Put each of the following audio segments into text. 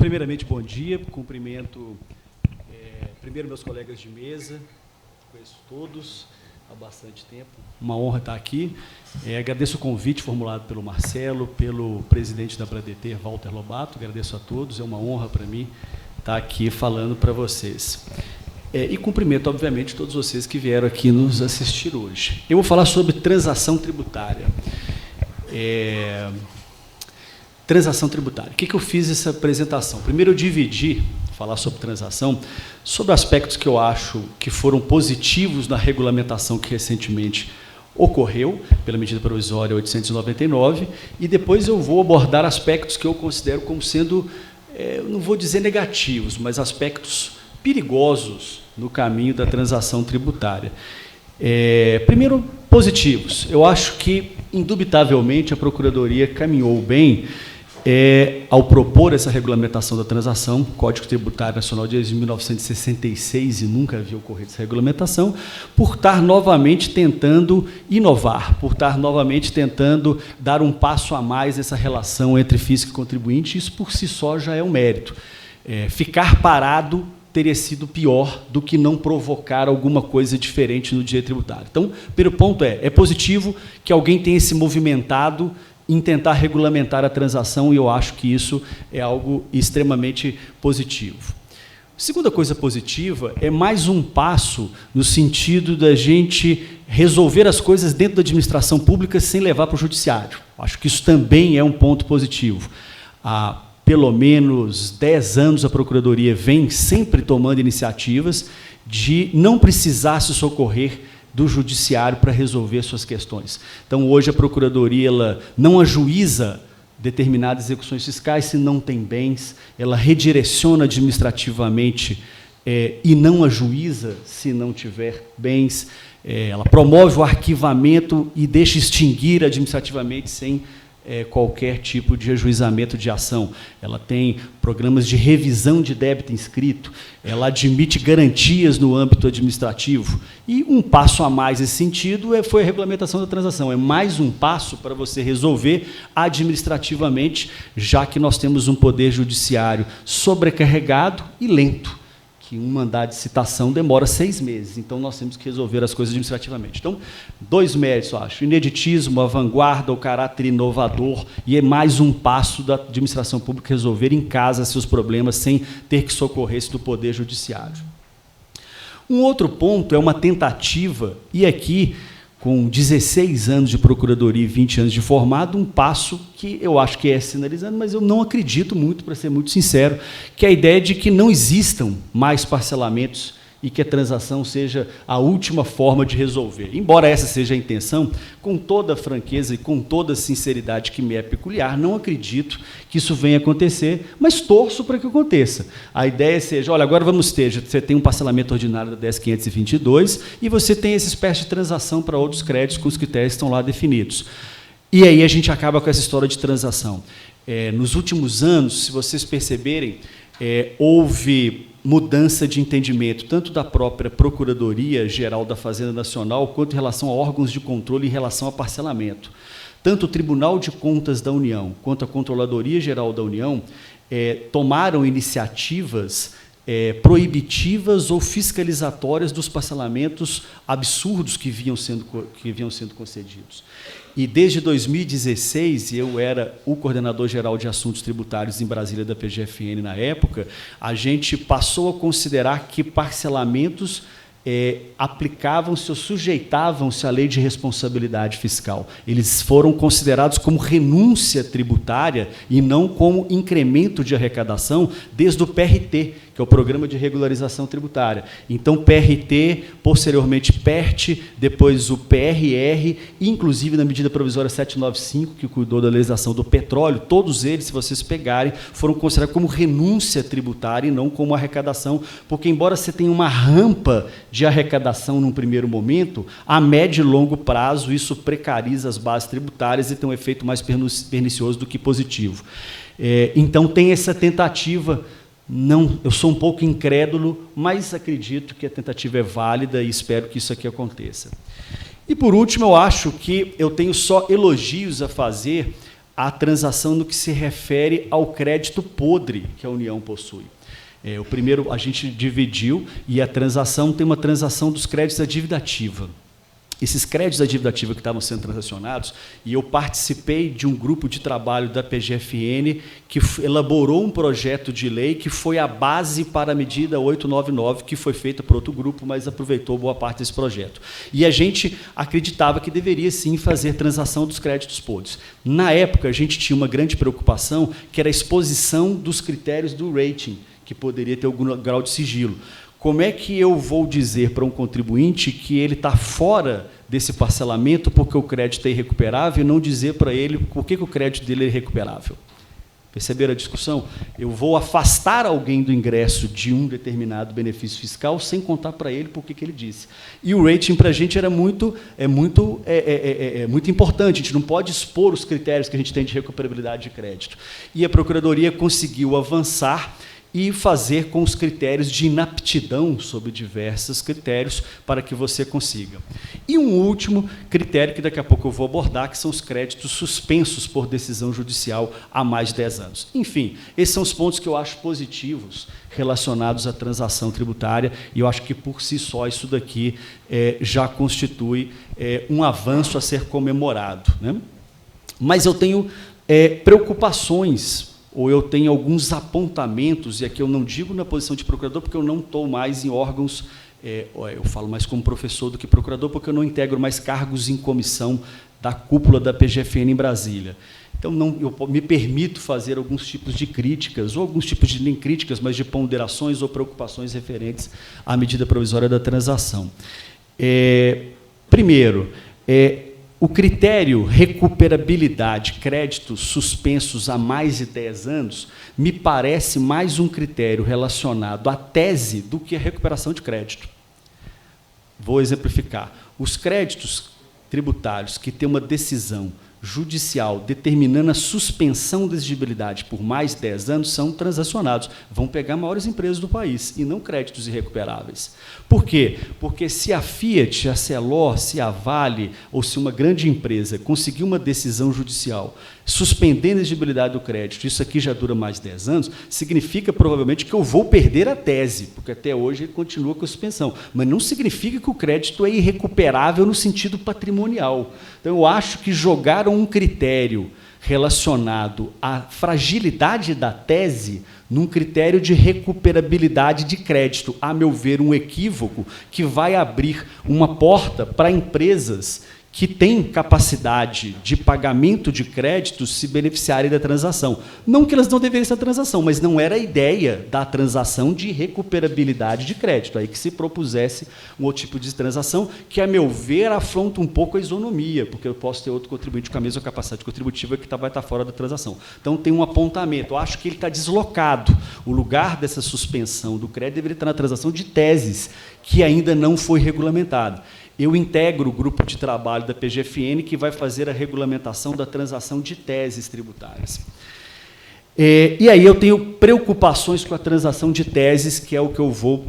Primeiramente, bom dia. Cumprimento primeiro meus colegas de mesa, conheço todos há bastante tempo. Uma honra estar aqui. Agradeço o convite formulado pelo Marcelo, pelo presidente da Bradeter, Walter Lobato. Agradeço a todos. É uma honra para mim estar aqui falando para vocês. E cumprimento, obviamente, todos vocês que vieram aqui nos assistir hoje. Eu vou falar sobre transação tributária. Transação tributária. O que eu fiz essa apresentação? Primeiro, eu dividi, falar sobre transação, sobre aspectos que eu acho que foram positivos na regulamentação que recentemente ocorreu, pela medida provisória 899, e depois eu vou abordar aspectos que eu considero como sendo, não vou dizer negativos, mas aspectos perigosos no caminho da transação tributária. Primeiro, positivos. Eu acho que, indubitavelmente, a Procuradoria caminhou bem ao propor essa regulamentação da transação. O Código Tributário Nacional desde 1966 e nunca havia ocorrido essa regulamentação, por estar novamente tentando inovar, por estar novamente tentando dar um passo a mais nessa relação entre fisco e contribuinte. Isso, por si só, já é um mérito. Ficar parado teria sido pior do que não provocar alguma coisa diferente no direito tributário. Então, o primeiro ponto é positivo que alguém tenha se movimentado em tentar regulamentar a transação, e eu acho que isso é algo extremamente positivo. A segunda coisa positiva é mais um passo no sentido da gente resolver as coisas dentro da administração pública sem levar para o judiciário. Acho que isso também é um ponto positivo. Há pelo menos 10 anos a Procuradoria vem sempre tomando iniciativas de não precisar se socorrer do judiciário para resolver suas questões. Então, hoje, a Procuradoria ela não ajuiza determinadas execuções fiscais se não tem bens, ela redireciona administrativamente e não ajuiza se não tiver bens, ela promove o arquivamento e deixa extinguir administrativamente sem qualquer tipo de ajuizamento de ação. Ela tem programas de revisão de débito inscrito, ela admite garantias no âmbito administrativo. E um passo a mais nesse sentido foi a regulamentação da transação. É mais um passo para você resolver administrativamente, já que nós temos um poder judiciário sobrecarregado e lento, que um mandado de citação demora 6 meses, então nós temos que resolver as coisas administrativamente. Então, 2 méritos, eu acho: ineditismo, a vanguarda, o caráter inovador, e é mais um passo da administração pública resolver em casa seus problemas sem ter que socorrer-se do Poder Judiciário. Um outro ponto é uma tentativa, e aqui, com 16 anos de Procuradoria e 20 anos de formado, um passo que eu acho que é sinalizando, mas eu não acredito muito, para ser muito sincero, que é a ideia de que não existam mais parcelamentos e que a transação seja a última forma de resolver. Embora essa seja a intenção, com toda a franqueza e com toda a sinceridade que me é peculiar, não acredito que isso venha acontecer, mas torço para que aconteça. A ideia seja, olha, agora vamos ter, você tem um parcelamento ordinário da 10.522 e você tem essa espécie de transação para outros créditos com os critérios que estão lá definidos. E aí a gente acaba com essa história de transação. Nos últimos anos, se vocês perceberem, houve mudança de entendimento, tanto da própria Procuradoria-Geral da Fazenda Nacional, quanto em relação a órgãos de controle em relação a parcelamento. Tanto o Tribunal de Contas da União, quanto a Controladoria-Geral da União, tomaram iniciativas proibitivas ou fiscalizatórias dos parcelamentos absurdos que vinham sendo concedidos. E desde 2016, eu era o coordenador-geral de assuntos tributários em Brasília da PGFN na época, a gente passou a considerar que parcelamentos aplicavam-se ou sujeitavam-se à lei de responsabilidade fiscal. Eles foram considerados como renúncia tributária e não como incremento de arrecadação desde o PRT, que é o Programa de Regularização Tributária. Então, PRT, posteriormente PERT, depois o PRR, inclusive na medida provisória 795, que cuidou da legislação do petróleo, todos eles, se vocês pegarem, foram considerados como renúncia tributária e não como arrecadação, porque, embora você tenha uma rampa de arrecadação num primeiro momento, a médio e longo prazo isso precariza as bases tributárias e tem um efeito mais pernicioso do que positivo. Então, tem essa tentativa. Não, eu sou um pouco incrédulo, mas acredito que a tentativa é válida e espero que isso aqui aconteça. E, por último, eu acho que eu tenho só elogios a fazer a transação no que se refere ao crédito podre que a União possui. O primeiro a gente dividiu, e a transação tem uma transação dos créditos da dívida ativa. Esses créditos da dívida ativa que estavam sendo transacionados, e eu participei de um grupo de trabalho da PGFN que elaborou um projeto de lei que foi a base para a medida 899, que foi feita por outro grupo, mas aproveitou boa parte desse projeto. E a gente acreditava que deveria, sim, fazer transação dos créditos podres. Na época, a gente tinha uma grande preocupação, que era a exposição dos critérios do rating, que poderia ter algum grau de sigilo. Como é que eu vou dizer para um contribuinte que ele está fora desse parcelamento porque o crédito é irrecuperável e não dizer para ele por que o crédito dele é irrecuperável? Perceberam a discussão? Eu vou afastar alguém do ingresso de um determinado benefício fiscal sem contar para ele por que ele disse. E o rating para a gente era muito importante. A gente não pode expor os critérios que a gente tem de recuperabilidade de crédito. E a Procuradoria conseguiu avançar e fazer com os critérios de inaptidão sobre diversos critérios para que você consiga. E um último critério que daqui a pouco eu vou abordar, que são os créditos suspensos por decisão judicial há mais de 10 anos. Enfim, esses são os pontos que eu acho positivos relacionados à transação tributária, e eu acho que, por si só, isso daqui já constitui um avanço a ser comemorado, né? Mas eu tenho preocupações, ou eu tenho alguns apontamentos, e aqui eu não digo na posição de procurador, porque eu não estou mais em órgãos, eu falo mais como professor do que procurador, porque eu não integro mais cargos em comissão da cúpula da PGFN em Brasília. Então, eu me permito fazer alguns tipos de críticas, ou alguns tipos de, nem críticas, mas de ponderações ou preocupações referentes à medida provisória da transação. Primeiro, o critério recuperabilidade, créditos suspensos há mais de 10 anos, me parece mais um critério relacionado à tese do que à recuperação de crédito. Vou exemplificar. Os créditos tributários que têm uma decisão judicial determinando a suspensão da exigibilidade por mais de 10 anos são transacionados. Vão pegar maiores empresas do país, e não créditos irrecuperáveis. Por quê? Porque se a Fiat, a Celor, se a Vale, ou se uma grande empresa conseguir uma decisão judicial suspendendo a exigibilidade do crédito, isso aqui já dura mais de 10 anos, significa provavelmente que eu vou perder a tese, porque até hoje ele continua com a suspensão. Mas não significa que o crédito é irrecuperável no sentido patrimonial. Então, eu acho que jogaram um critério relacionado à fragilidade da tese num critério de recuperabilidade de crédito. A meu ver, um equívoco que vai abrir uma porta para empresas que têm capacidade de pagamento de créditos se beneficiarem da transação. Não que elas não deveriam ser a transação, mas não era a ideia da transação de recuperabilidade de crédito, aí que se propusesse um outro tipo de transação, que, a meu ver, afronta um pouco a isonomia, porque eu posso ter outro contribuinte com a mesma capacidade contributiva que vai estar fora da transação. Então, tem um apontamento. Eu acho que ele está deslocado. O lugar dessa suspensão do crédito deveria estar na transação de teses, que ainda não foi regulamentado. Eu integro o grupo de trabalho da PGFN que vai fazer a regulamentação da transação de teses tributárias. E aí eu tenho preocupações com a transação de teses, que é o que eu vou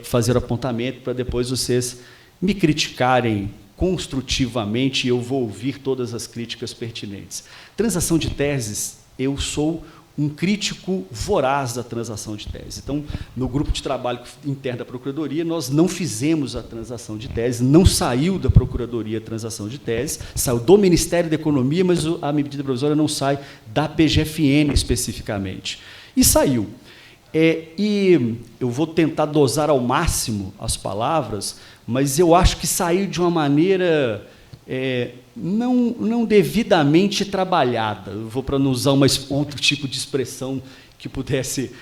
fazer apontamento para depois vocês me criticarem construtivamente e eu vou ouvir todas as críticas pertinentes. Transação de teses, eu sou um crítico voraz da transação de tese. Então, no grupo de trabalho interno da Procuradoria, nós não fizemos a transação de tese, não saiu da Procuradoria a transação de tese, saiu do Ministério da Economia, mas a medida provisória não sai da PGFN especificamente. E saiu. E eu vou tentar dosar ao máximo as palavras, mas eu acho que saiu de uma maneira não devidamente trabalhada. Eu vou para não usar outro tipo de expressão que pudesse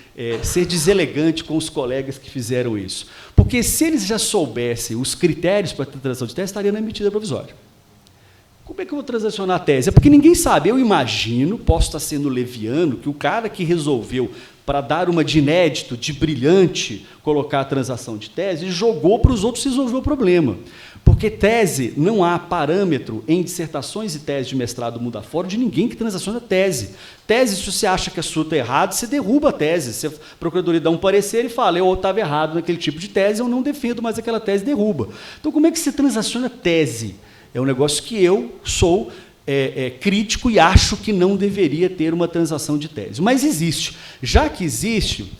ser deselegante com os colegas que fizeram isso. Porque, se eles já soubessem os critérios para a transação de tese, estaria na medida provisória. Como é que eu vou transacionar a tese? É porque ninguém sabe. Eu imagino, posso estar sendo leviano, que o cara que resolveu, para dar uma de inédito, de brilhante, colocar a transação de tese, jogou para os outros resolver o problema. Porque tese, não há parâmetro em dissertações e teses de mestrado mundo afora de ninguém que transaciona tese. Tese, se você acha que a sua está errada, você derruba a tese. Você, a Procuradoria dá um parecer e fala, eu estava errado naquele tipo de tese, eu não defendo mais aquela tese, derruba. Então, como é que se transaciona tese? É um negócio que eu sou crítico e acho que não deveria ter uma transação de tese. Mas existe. Já que existe,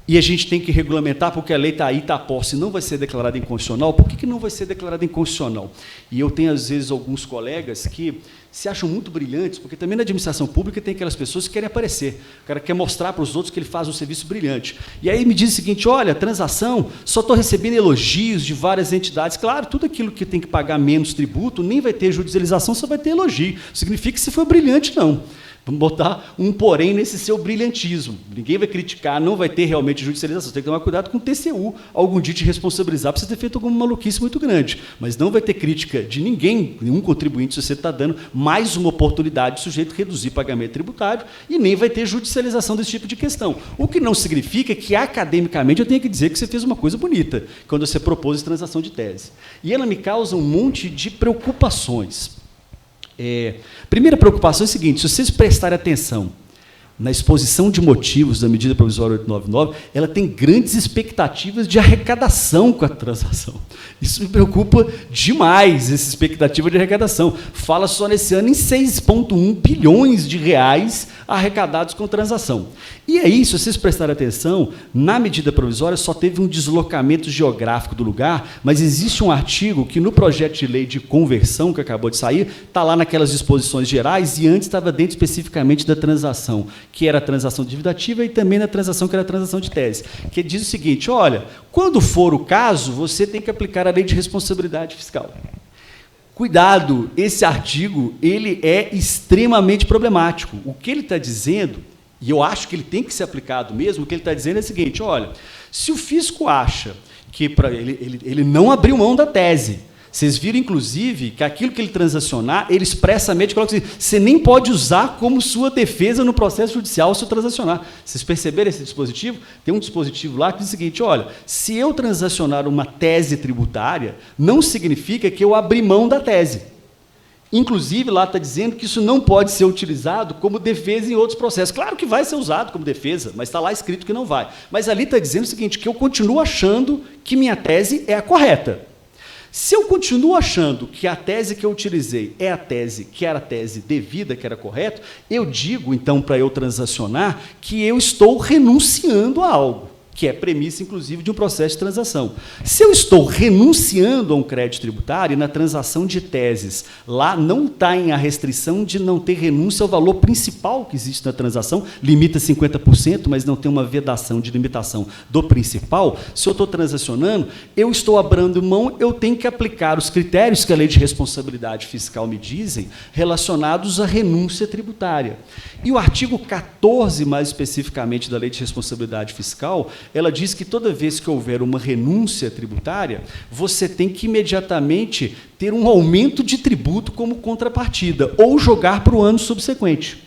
e a gente tem que regulamentar, porque a lei está aí, está posta, e não vai ser declarada inconstitucional, por que não vai ser declarada inconstitucional? E eu tenho, às vezes, alguns colegas que se acham muito brilhantes, porque também na administração pública tem aquelas pessoas que querem aparecer, o cara quer mostrar para os outros que ele faz um serviço brilhante. E aí me diz o seguinte, olha, transação, só estou recebendo elogios de várias entidades. Claro, tudo aquilo que tem que pagar menos tributo, nem vai ter judicialização, só vai ter elogio. Significa que se for brilhante, não. Vamos botar um porém nesse seu brilhantismo. Ninguém vai criticar, não vai ter realmente judicialização. Você tem que tomar cuidado com o TCU, algum dia te responsabilizar por você ter feito alguma maluquice muito grande. Mas não vai ter crítica de ninguém, nenhum contribuinte, se você está dando mais uma oportunidade de sujeito reduzir pagamento tributário, e nem vai ter judicialização desse tipo de questão. O que não significa que, academicamente, eu tenha que dizer que você fez uma coisa bonita, quando você propôs transação de tese. E ela me causa um monte de preocupações. Primeira preocupação é a seguinte, se vocês prestarem atenção na exposição de motivos da medida provisória 899, ela tem grandes expectativas de arrecadação com a transação. Isso me preocupa demais, essa expectativa de arrecadação. Fala só nesse ano em 6,1 bilhões de reais arrecadados com transação. E aí, se vocês prestarem atenção, na medida provisória só teve um deslocamento geográfico do lugar, mas existe um artigo que no projeto de lei de conversão, que acabou de sair, está lá naquelas disposições gerais, e antes estava dentro especificamente da transação, que era a transação dividativa, e também na transação que era a transação de tese, que diz o seguinte, olha, quando for o caso, você tem que aplicar a lei de responsabilidade fiscal. Cuidado, esse artigo ele é extremamente problemático. O que ele está dizendo, e eu acho que ele tem que ser aplicado mesmo, o que ele está dizendo é o seguinte, olha, se o fisco acha que ele não abriu mão da tese, vocês viram, inclusive, que aquilo que ele transacionar, ele expressamente coloca assim, você nem pode usar como sua defesa no processo judicial se o transacionar. Vocês perceberam esse dispositivo? Tem um dispositivo lá que diz o seguinte, olha, se eu transacionar uma tese tributária, não significa que eu abri mão da tese. Inclusive, lá está dizendo que isso não pode ser utilizado como defesa em outros processos. Claro que vai ser usado como defesa, mas está lá escrito que não vai. Mas ali está dizendo o seguinte, que eu continuo achando que minha tese é a correta. Se eu continuo achando que a tese que eu utilizei é a tese que era a tese devida, que era correta, eu digo, então, para eu transacionar, que eu estou renunciando a algo, que é premissa, inclusive, de um processo de transação. Se eu estou renunciando a um crédito tributário, e na transação de teses, lá não está em a restrição de não ter renúncia ao valor principal que existe na transação, limita 50%, mas não tem uma vedação de limitação do principal, se eu estou transacionando, eu estou abrindo mão, eu tenho que aplicar os critérios que a lei de responsabilidade fiscal me dizem, relacionados à renúncia tributária. E o artigo 14, mais especificamente, da lei de responsabilidade fiscal, ela diz que toda vez que houver uma renúncia tributária, você tem que imediatamente ter um aumento de tributo como contrapartida, ou jogar para o ano subsequente.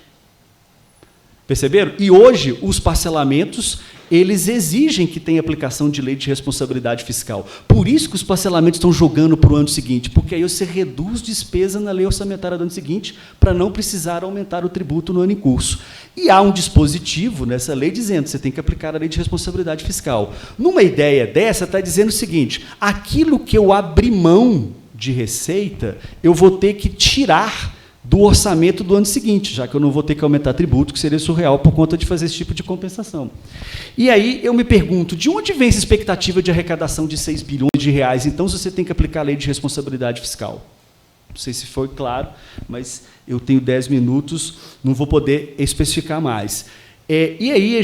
Perceberam? E hoje, os parcelamentos, eles exigem que tenha aplicação de lei de responsabilidade fiscal. Por isso que os parcelamentos estão jogando para o ano seguinte, porque aí você reduz despesa na lei orçamentária do ano seguinte, para não precisar aumentar o tributo no ano em curso. E há um dispositivo nessa lei dizendo que você tem que aplicar a lei de responsabilidade fiscal. Numa ideia dessa, está dizendo o seguinte, aquilo que eu abri mão de receita, eu vou ter que tirar do orçamento do ano seguinte, já que eu não vou ter que aumentar tributo, que seria surreal por conta de fazer esse tipo de compensação. E aí eu me pergunto, de onde vem essa expectativa de arrecadação de 6 bilhões de reais, então, se você tem que aplicar a lei de responsabilidade fiscal? Não sei se foi claro, mas eu tenho 10 minutos, não vou poder especificar mais. E aí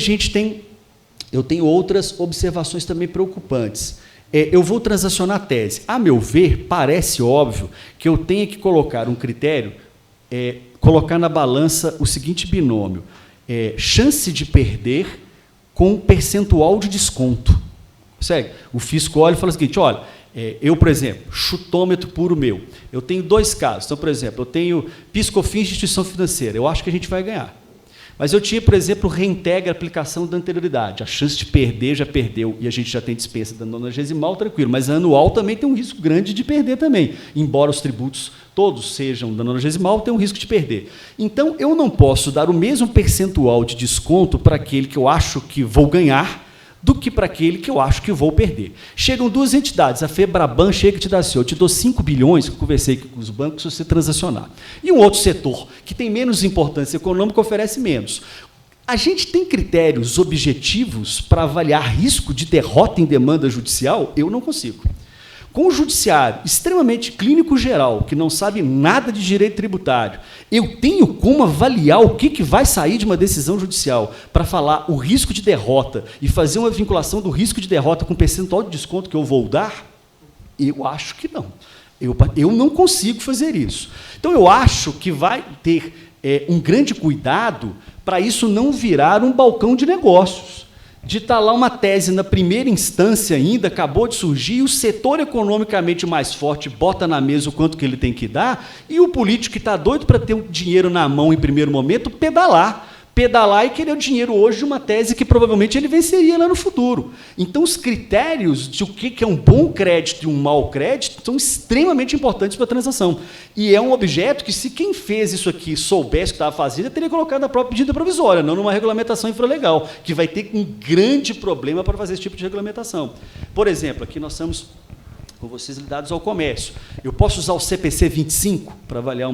eu tenho outras observações também preocupantes. Eu vou transacionar a tese. A meu ver, parece óbvio que eu tenha que colocar um critério, colocar na balança o seguinte binômio, chance de perder com percentual de desconto. Segue? O fisco olha e fala o seguinte, olha, eu, por exemplo, chutômetro puro meu, eu tenho 2 casos. Então, por exemplo, eu tenho PIS/COFINS de instituição financeira, eu acho que a gente vai ganhar. Mas eu tinha, por exemplo, reintegra a aplicação da anterioridade. A chance de perder já perdeu, e a gente já tem dispensa da 90º, tranquilo. Mas a anual também tem um risco grande de perder também. Embora os tributos todos sejam da 90º, tem um risco de perder. Então, eu não posso dar o mesmo percentual de desconto para aquele que eu acho que vou ganhar, do que para aquele que eu acho que vou perder. Chegam duas entidades, a FEBRABAN chega e te dá assim, eu te dou 5 bilhões, que eu conversei com os bancos, se você transacionar. E um outro setor, que tem menos importância econômica, oferece menos. A gente tem critérios objetivos para avaliar risco de derrota em demanda judicial? Eu não consigo. Com o judiciário extremamente clínico geral, que não sabe nada de direito tributário, eu tenho como avaliar o que vai sair de uma decisão judicial para falar o risco de derrota e fazer uma vinculação do risco de derrota com o percentual de desconto que eu vou dar? Eu acho que não. Eu não consigo fazer isso. Então, eu acho que vai ter um grande cuidado para isso não virar um balcão de negócios. De estar lá uma tese na primeira instância ainda, acabou de surgir, e o setor economicamente mais forte bota na mesa o quanto que ele tem que dar, e o político que está doido para ter o dinheiro na mão em primeiro momento, pedalar e querer o dinheiro hoje de uma tese que provavelmente ele venceria lá no futuro. Então, os critérios de o que é um bom crédito e um mau crédito são extremamente importantes para a transação. E é um objeto que, se quem fez isso aqui soubesse o que estava fazendo, teria colocado na própria medida provisória, não numa regulamentação infralegal, que vai ter um grande problema para fazer esse tipo de regulamentação. Por exemplo, aqui nós estamos com vocês ligados ao comércio. Eu posso usar o CPC 25 para avaliar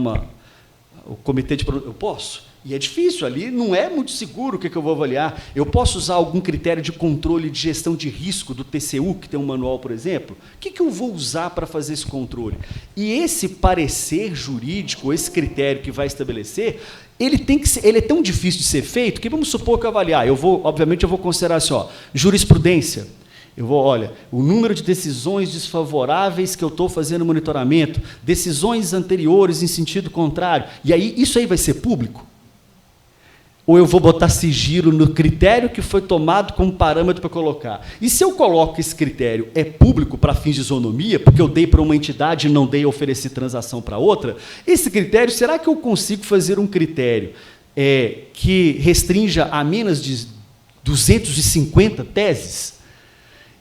o comitê de produto? Eu posso? E é difícil, ali não é muito seguro o que eu vou avaliar. Eu posso usar algum critério de controle de gestão de risco do TCU, que tem um manual, por exemplo? O que eu vou usar para fazer esse controle? E esse parecer jurídico, esse critério que vai estabelecer, ele é tão difícil de ser feito que, vamos supor que eu avaliar, obviamente eu vou considerar assim, jurisprudência. Olha, o número de decisões desfavoráveis que eu estou fazendo monitoramento, decisões anteriores em sentido contrário, e aí isso aí vai ser público? Ou eu vou botar sigilo no critério que foi tomado como parâmetro para colocar? E se eu coloco esse critério é público para fins de isonomia, porque eu dei para uma entidade e não dei a oferecer transação para outra, esse critério, será que eu consigo fazer um critério que restrinja a menos de 250 teses?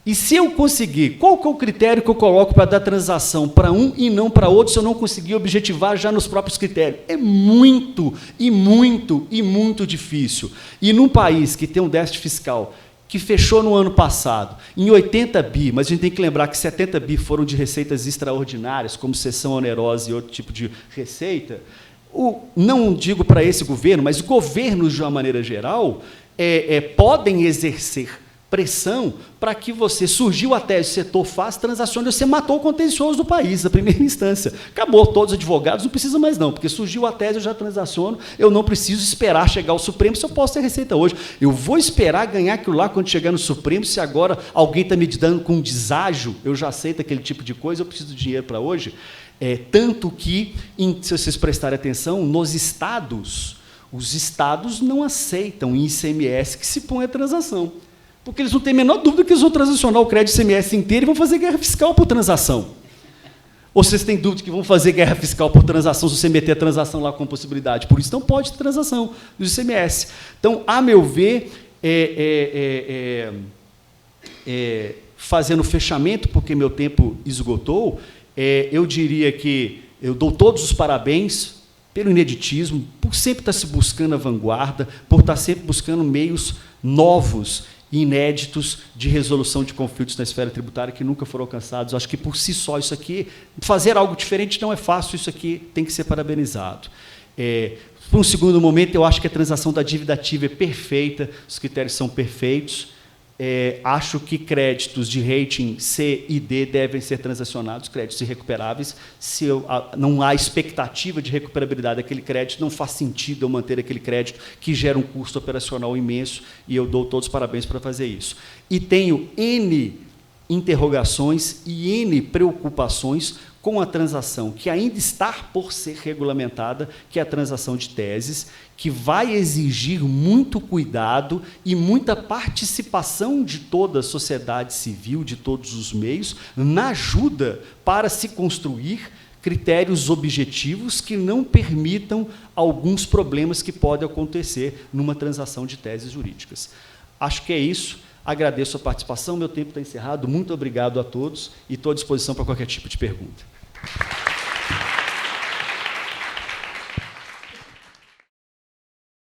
E se eu conseguir, qual que é o critério que eu coloco para dar transação para um e não para outro, se eu não conseguir objetivar já nos próprios critérios? É muito, e muito, e muito difícil. E num país que tem um déficit fiscal que fechou no ano passado em 80 bi, mas a gente tem que lembrar que 70 bi foram de receitas extraordinárias, como cessão onerosa e outro tipo de receita, não digo para esse governo, mas governos, de uma maneira geral, podem exercer pressão para que você surgiu a tese, o setor faz, transacione, você matou o contencioso do país, na primeira instância. Acabou, todos os advogados, não precisa mais não, porque surgiu a tese, eu já transaciono, eu não preciso esperar chegar ao Supremo, se eu posso ter receita hoje. Eu vou esperar ganhar aquilo lá quando chegar no Supremo, se agora alguém está me dando com deságio, eu já aceito aquele tipo de coisa, eu preciso de dinheiro para hoje. Tanto que, se vocês prestarem atenção, nos estados, os estados não aceitam em ICMS que se põe a transação. Porque eles não têm a menor dúvida que eles vão transacionar o crédito ICMS inteiro e vão fazer guerra fiscal por transação. Ou vocês têm dúvida que vão fazer guerra fiscal por transação se você meter a transação lá com possibilidade? Por isso não pode ter transação do ICMS. Então, a meu ver, fazendo fechamento, porque meu tempo esgotou, eu diria que eu dou todos os parabéns pelo ineditismo, por sempre estar se buscando a vanguarda, por estar sempre buscando meios novos e inéditos de resolução de conflitos na esfera tributária que nunca foram alcançados. Acho que, por si só, isso aqui, fazer algo diferente não é fácil, isso aqui tem que ser parabenizado. Por um segundo momento, eu acho que a transação da dívida ativa é perfeita, os critérios são perfeitos. Acho que créditos de rating C e D devem ser transacionados, créditos irrecuperáveis. Se não há expectativa de recuperabilidade daquele crédito, não faz sentido eu manter aquele crédito que gera um custo operacional imenso, e eu dou todos os parabéns para fazer isso. E tenho N interrogações e N preocupações com a transação que ainda está por ser regulamentada, que é a transação de teses, que vai exigir muito cuidado e muita participação de toda a sociedade civil, de todos os meios, na ajuda para se construir critérios objetivos que não permitam alguns problemas que podem acontecer numa transação de teses jurídicas. Acho que é isso. Agradeço a participação, meu tempo está encerrado. Muito obrigado a todos e estou à disposição para qualquer tipo de pergunta.